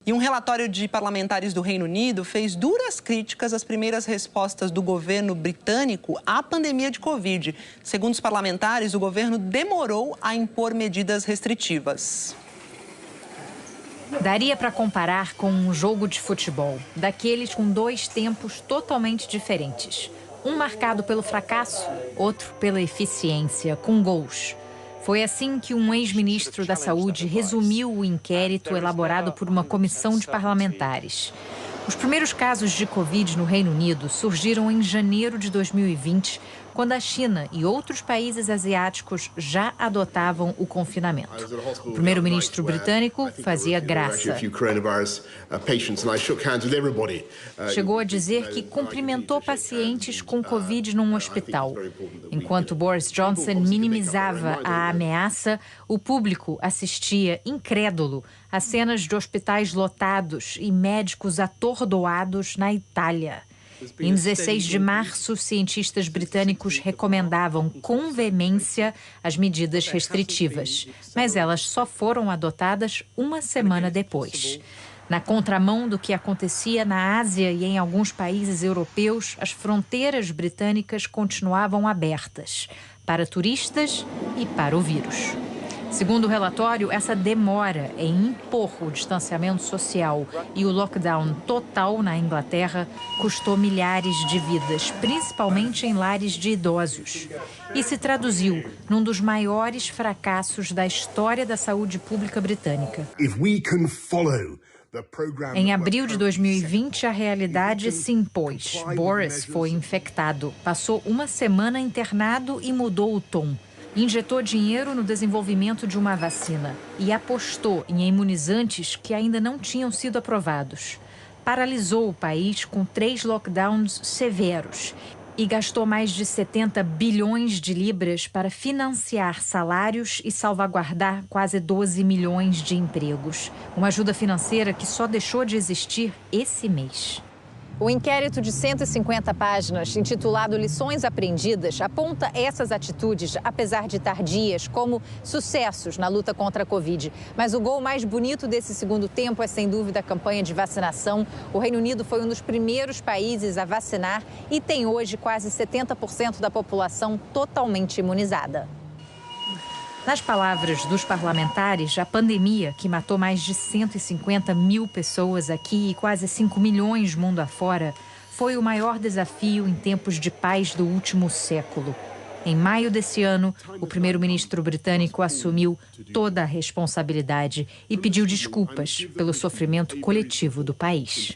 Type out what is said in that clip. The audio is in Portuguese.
E um relatório de parlamentares do Reino Unido fez duras críticas às primeiras respostas do governo britânico à pandemia de Covid. Segundo os parlamentares, o governo demorou a impor medidas restritivas. Daria para comparar com um jogo de futebol, daqueles com dois tempos totalmente diferentes. Um marcado pelo fracasso, outro pela eficiência, com gols. Foi assim que um ex-ministro da Saúde resumiu o inquérito elaborado por uma comissão de parlamentares. Os primeiros casos de Covid no Reino Unido surgiram em janeiro de 2020, quando a China e outros países asiáticos já adotavam o confinamento. O primeiro-ministro britânico fazia graça. Chegou a dizer que cumprimentou pacientes com Covid num hospital. Enquanto Boris Johnson minimizava a ameaça, o público assistia incrédulo a cenas de hospitais lotados e médicos atordoados na Itália. Em 16 de março, cientistas britânicos recomendavam com veemência as medidas restritivas, mas elas só foram adotadas uma semana depois. Na contramão do que acontecia na Ásia e em alguns países europeus, as fronteiras britânicas continuavam abertas para turistas e para o vírus. Segundo o relatório, essa demora em impor o distanciamento social e o lockdown total na Inglaterra custou milhares de vidas, principalmente em lares de idosos. E se traduziu num dos maiores fracassos da história da saúde pública britânica. Em abril de 2020, a realidade se impôs. Boris foi infectado, passou uma semana internado e mudou o tom. Injetou dinheiro no desenvolvimento de uma vacina e apostou em imunizantes que ainda não tinham sido aprovados. Paralisou o país com 3 lockdowns severos e gastou mais de 70 bilhões de libras para financiar salários e salvaguardar quase 12 milhões de empregos. Uma ajuda financeira que só deixou de existir esse mês. O inquérito de 150 páginas, intitulado Lições Aprendidas, aponta essas atitudes, apesar de tardias, como sucessos na luta contra a Covid. Mas o gol mais bonito desse segundo tempo é, sem dúvida, a campanha de vacinação. O Reino Unido foi um dos primeiros países a vacinar e tem hoje quase 70% da população totalmente imunizada. Nas palavras dos parlamentares, a pandemia, que matou mais de 150 mil pessoas aqui e quase 5 milhões mundo afora, foi o maior desafio em tempos de paz do último século. Em maio desse ano, o primeiro-ministro britânico assumiu toda a responsabilidade e pediu desculpas pelo sofrimento coletivo do país.